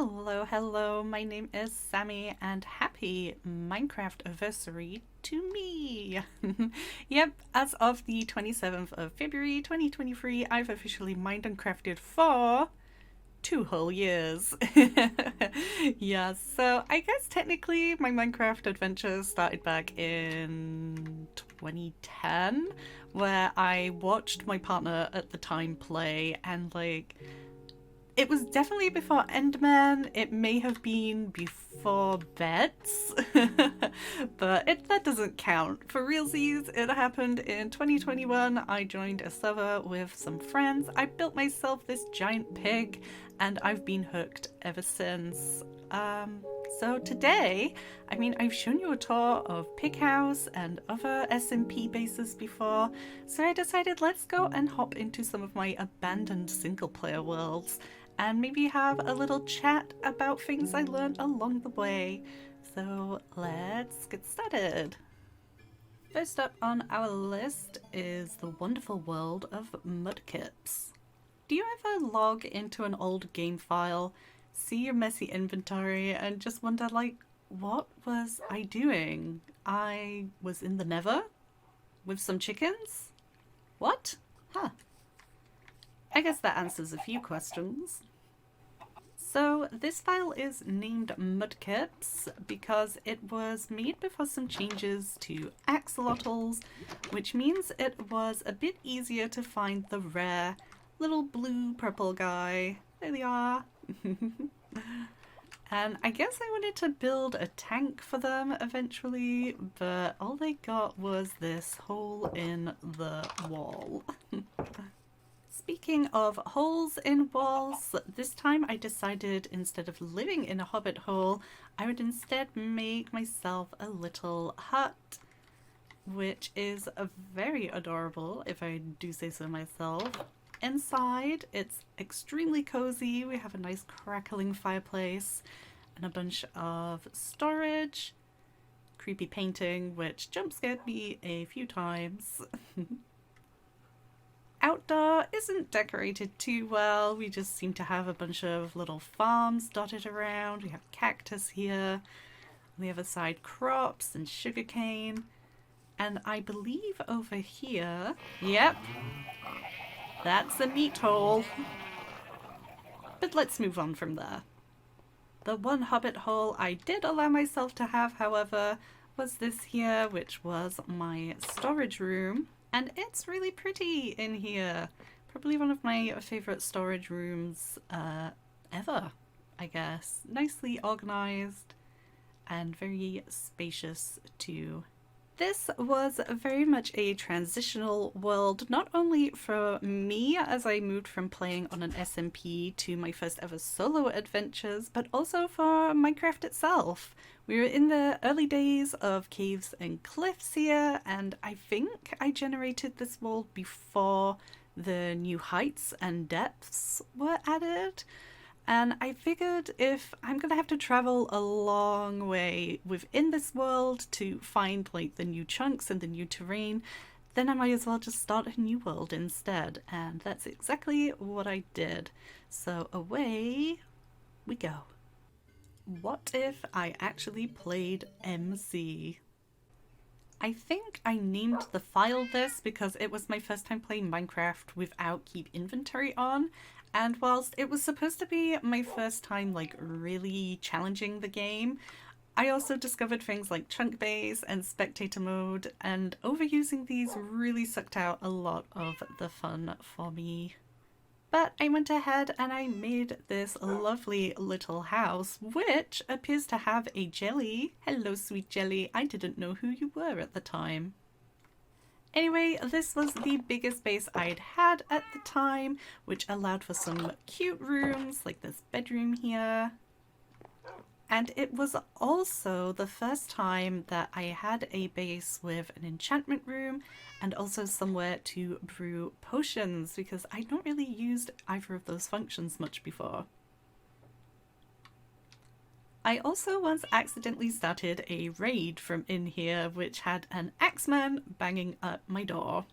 Hello, hello, my name is Sammy and happy Minecraft anniversary to me! Yep, as of the 27th of February 2023, I've officially mined and crafted for 2 whole years. Yeah, so I guess technically my Minecraft adventure started back in 2010, where I watched my partner at the time play and it was definitely before Enderman. It may have been before beds, but that doesn't count. For realsies, it happened in 2021. I joined a server with some friends. I built myself this giant pig, and I've been hooked ever since. So today, I've shown you a tour of Pig House and other SMP bases before, so I decided let's go and hop into some of my abandoned single player worlds and maybe have a little chat about things I learned along the way. So let's get started. First up on our list is the wonderful world of Mudkips. Do you ever log into an old game file, see your messy inventory, and just wonder, what was I doing? I was in the Nether? With some chickens? What? Huh. I guess that answers a few questions. So this file is named Mudkips because it was made before some changes to axolotls, which means it was a bit easier to find the rare little blue purple guy. There they are. And I guess I wanted to build a tank for them eventually, but all they got was this hole in the wall. Speaking of holes in walls, this time I decided instead of living in a hobbit hole, I would instead make myself a little hut, which is very adorable if I do say so myself. Inside, it's extremely cozy. We have a nice crackling fireplace and a bunch of storage, creepy painting, which jump scared me a few times. Outdoor isn't decorated too well. We just seem to have a bunch of little farms dotted around. We have cactus here. On the other side, crops and sugarcane. And I believe over here, yep, that's a meat hole. But let's move on from there. The one hobbit hole I did allow myself to have, however, was this here, which was my storage room. And it's really pretty in here. Probably one of my favorite storage rooms ever, I guess. Nicely organized and very spacious too. This was very much a transitional world, not only for me as I moved from playing on an SMP to my first ever solo adventures, but also for Minecraft itself. We were in the early days of caves and cliffs here, and I think I generated this world before the new heights and depths were added. And I figured if I'm gonna have to travel a long way within this world to find the new chunks and the new terrain, then I might as well just start a new world instead. And that's exactly what I did. So away we go. What if I actually played MC? I think I named the file this because it was my first time playing Minecraft without Keep Inventory on. And whilst it was supposed to be my first time really challenging the game, I also discovered things like chunk base and spectator mode, and overusing these really sucked out a lot of the fun for me. But I went ahead and I made this lovely little house, which appears to have a jelly. Hello, sweet jelly. I didn't know who you were at the time. Anyway, this was the biggest base I'd had at the time, which allowed for some cute rooms like this bedroom here. And it was also the first time that I had a base with an enchantment room and also somewhere to brew potions, because I'd not really used either of those functions much before. I also once accidentally started a raid from in here, which had an axeman banging at my door.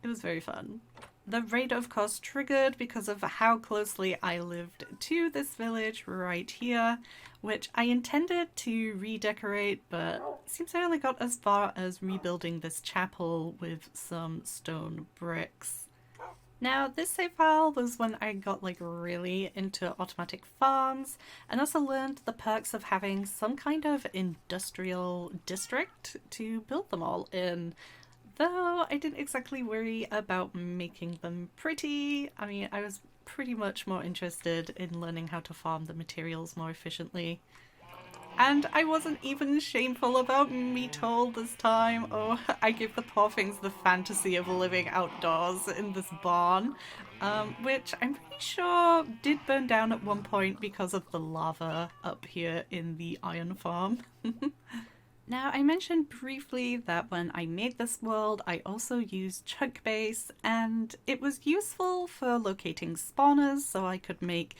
It was very fun. The raid of course triggered because of how closely I lived to this village right here, which I intended to redecorate, but it seems I only got as far as rebuilding this chapel with some stone bricks. Now, this save file was when I got like really into automatic farms and also learned the perks of having some kind of industrial district to build them all in. Though I didn't exactly worry about making them pretty. I mean, I was pretty much more interested in learning how to farm the materials more efficiently. And I wasn't even shameful about meat hole this time. Oh, I give the poor things the fantasy of living outdoors in this barn, which I'm pretty sure did burn down at one point because of the lava up here in the iron farm. Now, I mentioned briefly that when I made this world, I also used chunk base, and it was useful for locating spawners so I could make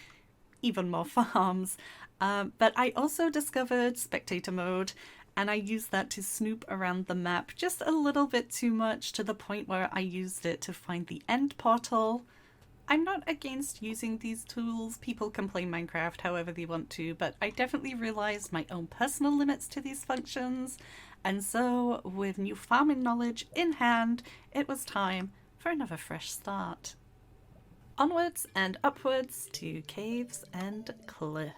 even more farms. But I also discovered spectator mode, and I used that to snoop around the map just a little bit too much, to the point where I used it to find the end portal. I'm not against using these tools. People can play Minecraft however they want to, but I definitely realised my own personal limits to these functions, and so with new farming knowledge in hand, it was time for another fresh start. Onwards and upwards to caves and cliffs.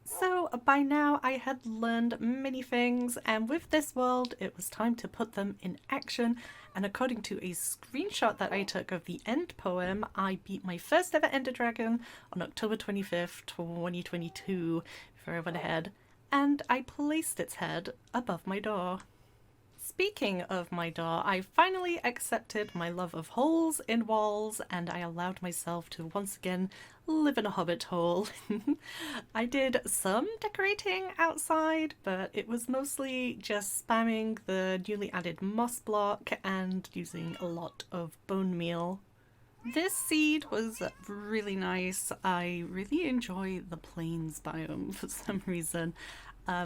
So by now I had learned many things, and with this world it was time to put them in action, and according to a screenshot that I took of the end poem, I beat my first ever Ender Dragon on October 25th, 2022, before I went ahead, and I placed its head above my door. Speaking of my door, I finally accepted my love of holes in walls, and I allowed myself to once again live in a hobbit hole. I did some decorating outside, but it was mostly just spamming the newly added moss block and using a lot of bone meal. This seed was really nice. I really enjoy the plains biome for some reason.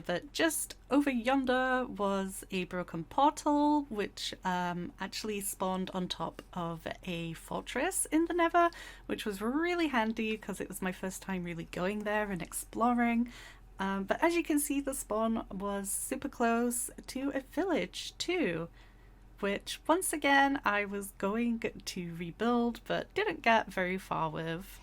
But just over yonder was a broken portal, which actually spawned on top of a fortress in the Nether, which was really handy because it was my first time really going there and exploring. But as you can see, the spawn was super close to a village too, which once again I was going to rebuild but didn't get very far with.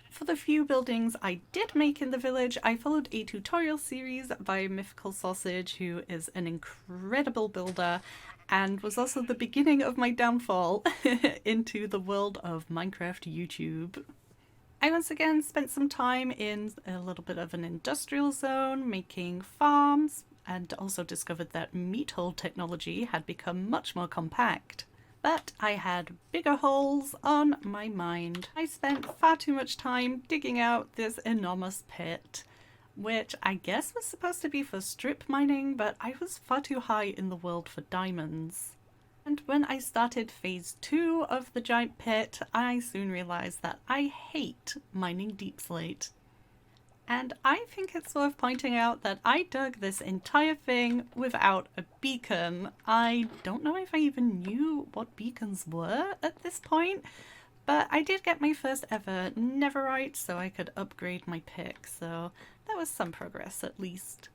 For the few buildings I did make in the village, I followed a tutorial series by Mythical Sausage, who is an incredible builder and was also the beginning of my downfall into the world of Minecraft YouTube. I once again spent some time in a little bit of an industrial zone making farms, and also discovered that meat hole technology had become much more compact. But I had bigger holes on my mind. I spent far too much time digging out this enormous pit, which I guess was supposed to be for strip mining, but I was far too high in the world for diamonds. And when I started phase 2 of the giant pit, I soon realised that I hate mining deep slate. And I think it's worth pointing out that I dug this entire thing without a beacon. I don't know if I even knew what beacons were at this point, but I did get my first ever netherite so I could upgrade my pick, so that was some progress at least.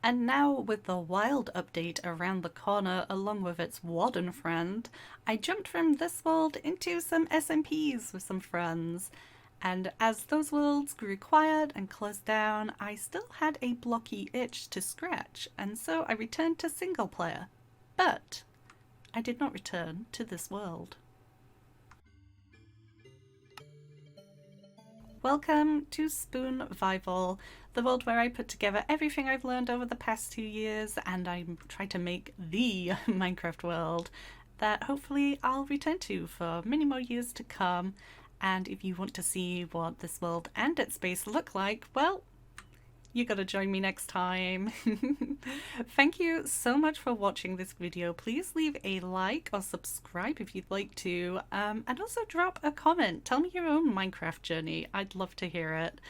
And now with the wild update around the corner along with its warden friend, I jumped from this world into some SMPs with some friends. And as those worlds grew quiet and closed down, I still had a blocky itch to scratch, and so I returned to single player. But I did not return to this world. Welcome to Spoonvival, the world where I put together everything I've learned over the past 2 years, and I try to make the Minecraft world that hopefully I'll return to for many more years to come. And if you want to see what this world and its base look like, well, you gotta join me next time. Thank you so much for watching this video. Please leave a like or subscribe if you'd like to, and also drop a comment. Tell me your own Minecraft journey. I'd love to hear it.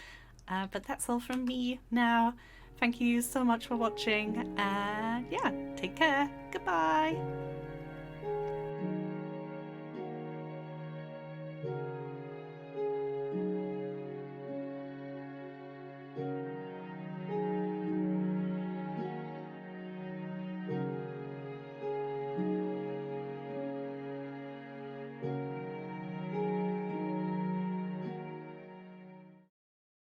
But that's all from me now. Thank you so much for watching, and yeah, take care. Goodbye.